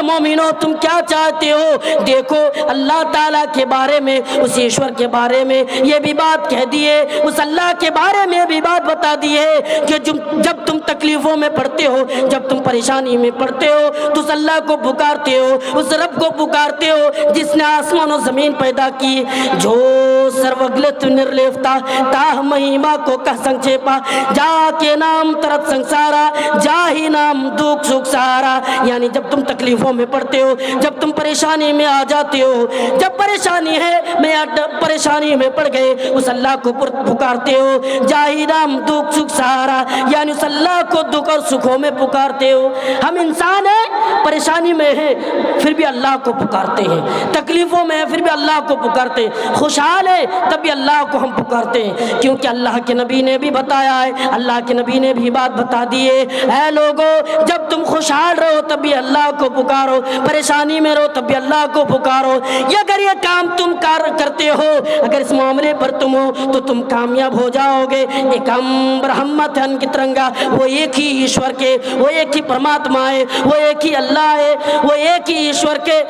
مومنو تم کیا چاہتے ہو؟ دیکھو اللہ تعالیٰ کے بارے میں، اس ایشور کے بارے میں یہ بھی بات کہہ دیے، اس اللہ کے بارے میں بھی بات بتا دی ہے کہ جب تم تکلیفوں میں پڑتے ہو، جب تم پریشانی میں پڑتے ہو تو اس اللہ کو پکارتے ہو، اس رب کو پکارتے ہو جس نے آسمان و زمین پیدا کی، جو سروگلت نرلیفتا تاہ مہیما کو کہ سنکھیپا جا کے نام ترت سنسارا جا ہی نام دکھ سکھ سہارا۔ یعنی جب تم تکلیفوں میں پڑتے ہو، جب تم پریشانی میں آ جاتے ہو، جب پریشانی ہے میں پریشانی میں پڑ گئے اس اللہ کو پکارتے ہو، جا ہی نام دکھ سکھ سہارا، یعنی اس اللہ کو دکھ اور سکھوں میں پکارتے ہو۔ ہم انسان ہیں، پریشانی میں ہیں پھر بھی اللہ کو پکارتے ہیں، تکلیفوں میں ہیں پھر بھی اللہ کو پکارتے ہیں، خوشحال ہے تب بھی اللہ کو ہم پکارتے ہیں، کیونکہ اللہ کے نبی نے بھی بتایا ہے، اللہ کے نبی نے بھی بات بتا دی ہے، اے لوگو جب تم خوشحال رہو تب بھی اللہ کو پکارو، پریشانی میں رہو تب بھی اللہ کو پکارو۔ یہ اگر یہ کام تم کرتے ہو، اگر اس معاملے پر تم ہو تو تم کامیاب ہو جاؤ گے۔ ایکم برہمت انکترنگا، وہ ایک ہی ایشور کے، وہ ایک ہی پرماتما ہے، وہ ایک ہی اللہ ہے، وہ ایک ہی ایشور کے،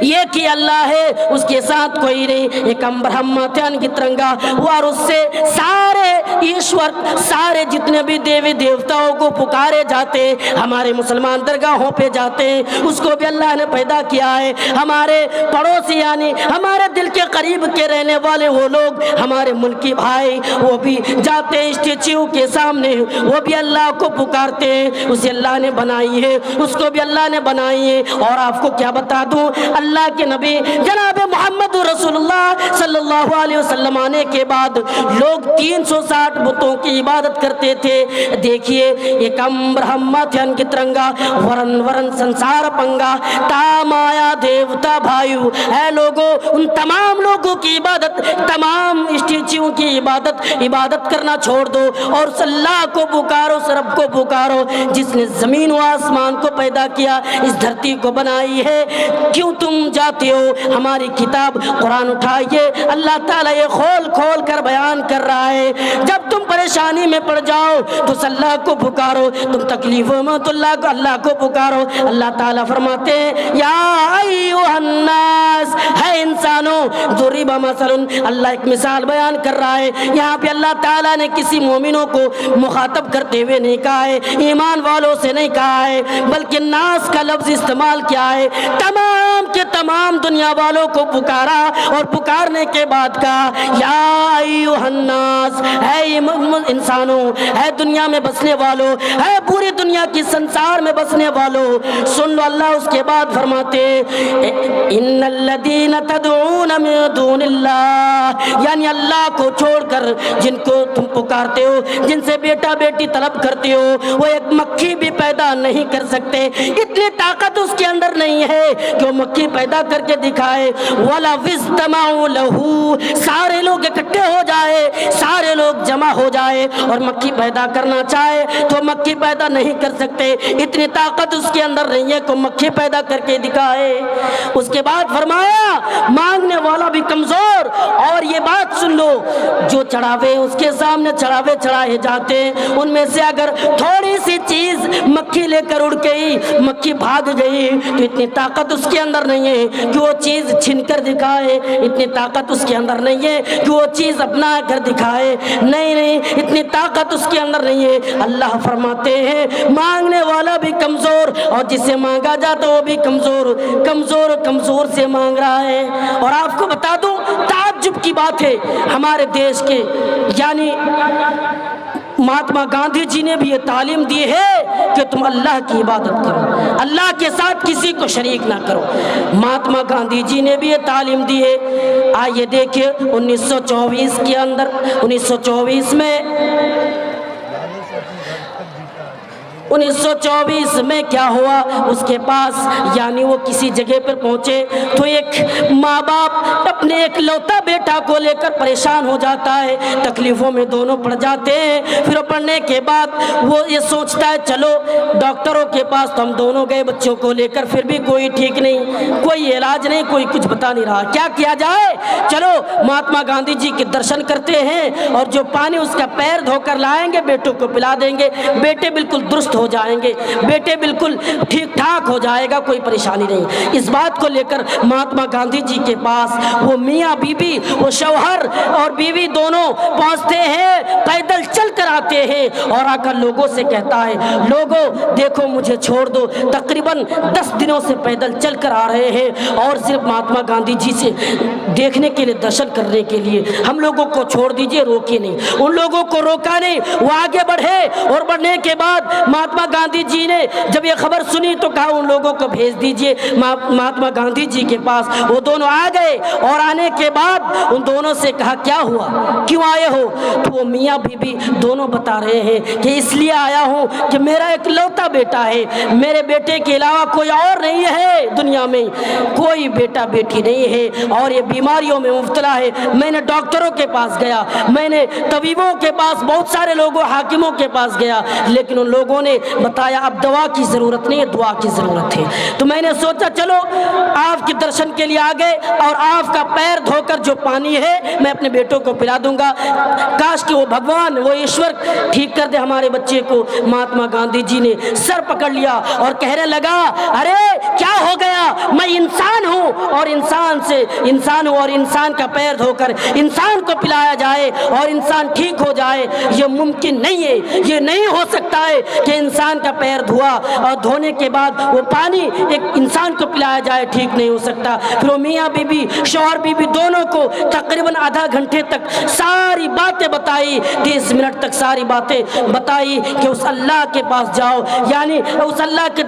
ایک ہی اللہ ہے، اس کے ساتھ کوئی نہیں۔ ایکم برہمت انکترنگا، اور اس سے سارے ایشور، سارے جتنے بھی دیوی دیوتاؤں کو پکارے جاتے ہیں، ہمارے مسلمان درگاہوں پہ جاتے ہیں، اس کو بھی اللہ نے پیدا کیا ہے۔ ہمارے پڑوسی یعنی ہمارے دل کے قریب کے رہنے والے وہ لوگ، ہمارے ملکی بھائی، وہ بھی جاتے ہیں اسٹیچو کے سامنے، وہ بھی اللہ کو پکارتے ہیں، اسے اللہ نے بنائی ہے، اس کو بھی اللہ نے بنائی ہے۔ اور آپ کو کیا بتا دوں، اللہ کے نبی جناب محمد رسول اللہ صلی اللہ علیہ وسلم آنے کے بعد لوگ 360 بتوں کی عبادت کرتے تھے۔ دیکھیے ایکم برہمتھن کی ترنگا ورن ورن سنسار پنگا تام آیا دیوتا بھائیو، اے لوگوں ان تمام لوگوں کی عبادت، تمام اسٹیچیوں کی عبادت کرنا چھوڑ دو اور اس اللہ کو پکارو، اس رب کو پکارو جس نے زمین و آسمان کو پیدا کیا، اس دھرتی کو بنائی ہے۔ کیوں تم جاتے ہو؟ ہماری کتاب قرآن اٹھائیے، اللہ تعالیٰ یہ کھول کھول کر بیان کر رہا ہے، جب تم پریشانی میں پڑ جاؤ تو اللہ کو پکارو، تم تکلیفوں میں تو اللہ کو پکارو۔ اللہ تعالیٰ فرماتے ہیں یا ایھا الناس، ہے انسانوں، ضرب مثل، اللہ ایک مثال بیان کر رہا ہے۔ یہاں پہ اللہ تعالیٰ نے کسی مومنوں کو مخاطب کرتے ہوئے نہیں کہا ہے، ایمان والوں سے نہیں کہا ہے، بلکہ ناس کا لفظ استعمال کیا ہے، تمام کے تمام دنیا والوں کو پکارا اور پکارنے کے بعد کہا یا ایھا الناس، ہے انسانوں، ہے دنیا میں بسنے والوں، ہے پوری دنیا کی سنسار میں بسنے والوں، سن لو۔ اللہ اس کے بعد فرماتے ان الذین تدعون من دون اللہ، یعنی اللہ کو چھوڑ کر جن کو تم پکارتے ہو، جن سے بیٹا بیٹی طلب کرتے ہو، وہ ایک مکھی بھی پیدا نہیں کر سکتے، اتنی طاقت اس کے اندر نہیں ہے کہ وہ مکھی پیدا کر کے دکھائے۔ وَلَوِ اجْتَمَعُوا لَهُ، سارے لوگ اکٹھے ہو جائے، سارے لوگ جمع ہو جائے اور مکھی پیدا کرنا چاہے تو مکھی پیدا نہیں کر سکتے، اتنی طاقت اس کے اندر نہیں ہے کہ مکھی پیدا کر کے دکھائے۔ اس کے بعد فرمایا مانگنے والا بھی کمزور، اور یہ بات سن لو، جو چڑھاوے اس کے سامنے چڑھاوے چڑھائے جاتے ہیں، ان میں سے اگر تھوڑی سی چیز مکھی لے کر اڑ گئی، مکھی بھاگ گئی، تو اتنی طاقت اس کے اندر نہیں ہے کہ وہ چیز چھن کر دکھائے، اتنی طاقت اس کے اندر نہیں ہے کہ وہ چیز اپنا کر دکھائے، نہیں، اتنی طاقت اس کے اندر نہیں ہے۔ اللہ فرماتے ہیں مانگنے والا بھی کمزور اور جسے مانگا جاتا وہ بھی کمزور سے مانگ رہا ہے۔ اور آپ کو بتا دوں تعجب کی بات ہے، ہمارے دیش کے یعنی مہاتما گاندھی جی نے بھی یہ تعلیم دی ہے کہ تم اللہ کی عبادت کرو، اللہ کے ساتھ کسی کو شریک نہ کرو۔ مہاتما گاندھی جی نے بھی یہ تعلیم دی ہے۔ آئیے دیکھیں 1924 کے اندر، 1924 میں کیا ہوا، اس کے پاس یعنی وہ کسی جگہ پر پہنچے تو ایک ماں باپ اپنے ایک لوتا بیٹا کو لے کر پریشان ہو جاتا ہے، تکلیفوں میں دونوں پڑ جاتے ہیں۔ پھر پڑھنے کے بعد وہ یہ سوچتا ہے چلو ڈاکٹروں کے پاس تو ہم دونوں گئے بچوں کو لے کر، پھر بھی کوئی ٹھیک نہیں، کوئی علاج نہیں، کوئی کچھ بتا نہیں رہا، کیا کیا جائے؟ چلو مہاتما گاندھی جی کے درشن کرتے ہیں اور جو پانی اس کا پیر دھو کر لائیں گے بیٹوں کو پلا دیں گے، بیٹے بالکل درست درست ہو جائیں گے، بیٹے بالکل ٹھیک ٹھاک ہو جائے گا، کوئی پریشانی نہیں۔ اس بات کو لے کر مہاتما گاندھی جی کے پاس وہ میاں بیوی، وہ شوہر اور بیوی دونوں پہنچتے ہیں، پیدل چل کر آتے ہیں اور آ کر لوگوں سے کہتا ہے لوگوں دیکھو مجھے چھوڑ دو، تقریباً 10 دنوں سے پیدل چل کر آ رہے ہیں اور صرف مہاتما گاندھی جی سے دیکھنے کے لیے، درشن کرنے کے لیے، ہم لوگوں کو چھوڑ دیجئے، روکے نہیں۔ ان لوگوں کو روکا نہیں، وہ آگے بڑھے اور بڑھنے کے بعد مہاتما گاندھی جی نے جب یہ خبر سنی تو کہا ان لوگوں کو بھیج دیجئے مہاتما گاندھی جی کے پاس۔ وہ دونوں آ گئے اور آنے کے بعد ان دونوں سے کہا کیا ہوا، کیوں آئے ہو؟ تو وہ میاں بیوی دونوں بتا رہے ہیں کہ اس لیے آیا ہوں کہ میرا ایک لوتا بیٹا ہے، میرے بیٹے کے علاوہ کوئی اور نہیں ہے دنیا میں، کوئی بیٹا بیٹی نہیں ہے اور یہ بیماریوں میں مبتلا ہے۔ میں نے ڈاکٹروں کے پاس گیا، میں نے طبیبوں کے پاس، بہت سارے لوگوں حاکموں کے پاس گیا، لیکن ان لوگوں نے بتایا اب دوا کی ضرورت نہیں ہے، دعا کی ضرورت ہے۔ تو میں نے سوچا چلو آپ کے درشن کے لیے آ گئے اور آپ کا پیر دھو کر جو پانی ہے میں اپنے بیٹوں کو پلا دوں گا، کاش کہ وہ بھگوان، وہ ایشور ٹھیک کر دے ہمارے بچے کو۔ مہاتما گاندھی جی نے سر پکڑ لیا اور کہنے لگا ارے کیا ہو گیا، میں انسان ہوں اور انسان ہوں اور انسان کا پیر دھو کر انسان کو پلایا جائے اور انسان ٹھیک ہو جائے، یہ ممکن نہیں ہے، یہ نہیں ہو سکتا ہے کہ انسان کا پیر دھوا اور دھونے کے بعد وہ پانی ایک انسان کو پلایا جائے، ٹھیک نہیں ہو سکتا۔ پھر وہ میاں بیوی، شوہر بیوی دونوں کو تقریباً آدھا گھنٹے تک ساری باتیں بتائی، 30 منٹ تک ساری باتیں بتائی کہ اس اللہ کے پاس جاؤ، یعنی اس اللہ کے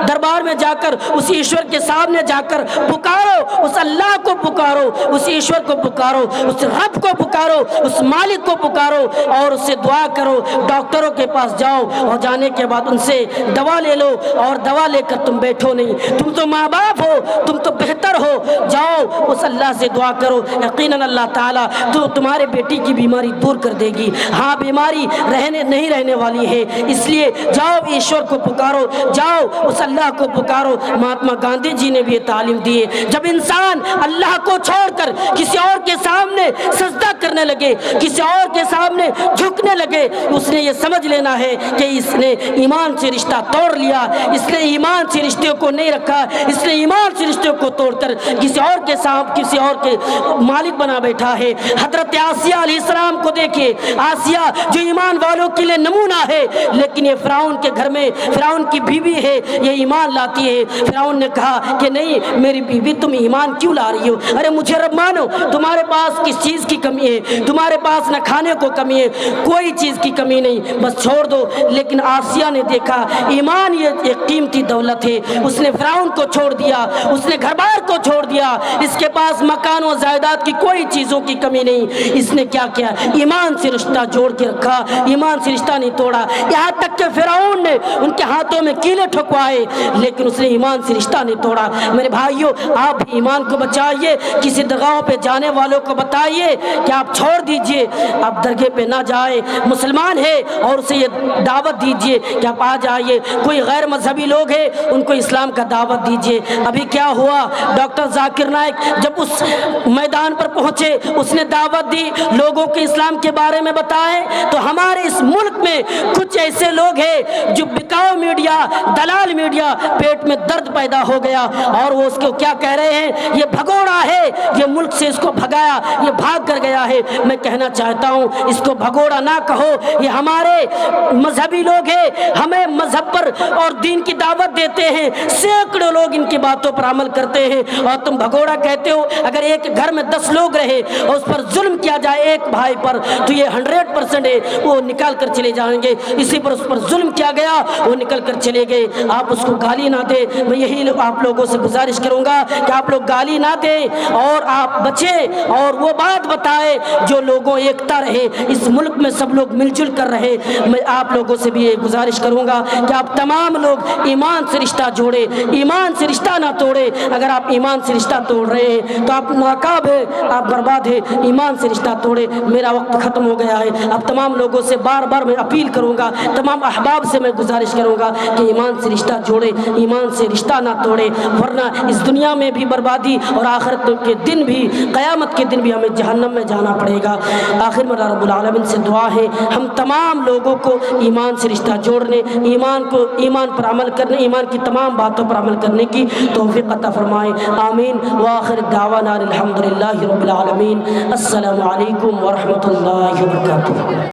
دربار میں جا کر، اس ایشور کے سامنے جا کر پکارو، اس اللہ کو پکارو، اس ایشور کو پکارو، اس رب کو پکارو، اس مالک کو پکارو اور اس سے دعا کرو۔ ڈاکٹروں کے پاس جاؤ اور جانے کے بعد ان سے دوا لے لو اور دوا لے کر تم بیٹھو نہیں، تم تو ماں باپ ہو، تم تو بہتر ہو، جاؤ اس اللہ سے دعا کرو، یقیناً اللہ تعالیٰ تو تمہارے بیٹی کی بیماری دور کر دے گی۔ ہاں بیماری نہیں رہنے والی ہے، اس لیے جاؤ ایشور کو پکارو، جاؤ اس اللہ کو پکارو۔ مہاتما گاندھی جی نے بھی یہ تعلیم دی ہے، جب انسان اللہ کو چھوڑ کر کسی اور کے سامنے سجدہ کرنے لگے، کسی اور کے سامنے جھکنے لگے، اس نے یہ سمجھ لینا ہے کہ اس نے ایمان سے رشتہ توڑ لیا، اس نے ایمان سے رشتے کو نہیں رکھا، اس نے ایمان سے رشتے کو توڑ کر کسی اور کے ساتھ کسی اور کے مالک بنا بیٹھا ہے۔ حضرت آسیہ علیہ السلام کو دیکھیے، آسیہ جو ایمان والوں کے لیے نمونہ ہے، لیکن یہ فرعون کے گھر میں فرعون کی بیوی ہے، یہ ایمان لاتی ہے۔ فرعون نے کہا کہ نہیں میری بیوی تم ایمان کیوں لا رہی ہو؟ ارے مجھے رب مانو، تمہارے پاس کس چیز کی کمی ہے؟ تمہارے پاس نہ کھانے کو کمی ہے، کوئی چیز کی کمی نہیں، بس چھوڑ دو۔ لیکن آسیہ نے دیکھا ایمان یہ ایک قیمتی دولت ہے، اس نے فرعون کو چھوڑ دیا، اس نے گھر بار کو چھوڑ دیا، اس کے پاس مکان و جائیداد کی کوئی چیزوں کی کمی نہیں۔ اس نے کیا کیا؟ ایمان سے رشتہ جوڑ کے رکھا، ایمان سے رشتہ نہیں توڑا، یہاں تک کہ فرعون نے ان کے ہاتھوں میں کیلے ٹھکوائے لیکن اس نے ایمان سے رشتہ نہیں توڑا۔ میرے بھائیوں آپ بھی ایمان کو بچائیے، کسی درگاہوں پہ جانے والوں کو بتائیے کہ آپ چھوڑ دیجئے، آپ درگاہ پہ نہ جائیں، مسلمان ہے اور اسے یہ دعوت دیجئے کہ آپ آ جائیے۔ کوئی غیر مذہبی لوگ ہیں ان کو اسلام کا دعوت دیجئے۔ ابھی کیا ہوا، ڈاکٹر ذاکر نائک جب اس میدان پر پہنچے، اس نے دعوت دی، لوگوں کے اسلام کے بارے میں بتائیں، تو ہمارے اس ملک میں کچھ ایسے لوگ ہیں جو بکاؤ میڈیا، دلال میڈیا، پیٹ میں درد پیدا ہو گیا اور وہ اس کو کیا کہہ رہے ہیں، یہ بھگوڑا ہے، یہ ملک سے اس کو بھگایا، یہ بھاگ کر گیا ہے۔ میں کہنا چاہتا ہوں اس کو بھگوڑا نہ کہو، یہ ہمارے مذہبی لوگ ہیں، ہمیں مذہب پر اور دین کی دعوت دیتے ہیں، سینکڑوں لوگ ان کی باتوں پر عمل کرتے ہیں اور تم بھگوڑا کہتے ہو۔ اگر ایک گھر میں 10 لوگ رہے اور اس پر ظلم کیا جائے ایک بھائی پر تو یہ 100% ہے، وہ نکال کر چلے جائیں گے۔ اسی پر اس پر ظلم کیا گیا، وہ نکل کر چلے گئے۔ آپ اس کو گالی نہ دیں، میں یہی آپ لوگوں سے گزارش کروں گا کہ آپ لوگ گالی نہ دیں اور آپ بچیں اور وہ بات بتائیں جو لوگوں ایکتا رہے، اس ملک میں سب لوگ مل جل کر رہے۔ میں آپ لوگوں سے بھی یہ گزارش کروں گا کہ آپ تمام لوگ ایمان سے رشتہ جوڑے، ایمان سے رشتہ نہ توڑے۔ اگر آپ ایمان سے رشتہ توڑ رہے ہیں تو آپ ناکام ہے، آپ برباد ہے، ایمان سے رشتہ توڑے۔ میرا وقت ختم ہو گیا ہے، اب تمام لوگوں سے بار بار میں اپیل کروں گا، تمام احباب سے میں گزارش کروں گا کہ ایمان سے رشتہ جوڑے، ایمان سے رشتہ نہ توڑے، ورنہ اس دنیا میں بھی بربادی اور آخرت کے دن بھی، قیامت کے دن بھی ہمیں جہنم میں جانا پڑے گا۔ آخر میں اللہ رب العالمین سے دعا ہے ہم تمام لوگوں کو ایمان سے رشتہ جوڑنے، ایمان پر عمل کرنے، ایمان کی تمام باتوں پر عمل کرنے کی توفیق عطا فرمائے، آمین۔ وآخر دعوانا الحمدللہ رب العالمین۔ السلام علیکم ورحمۃ اللہ وبرکاتہ۔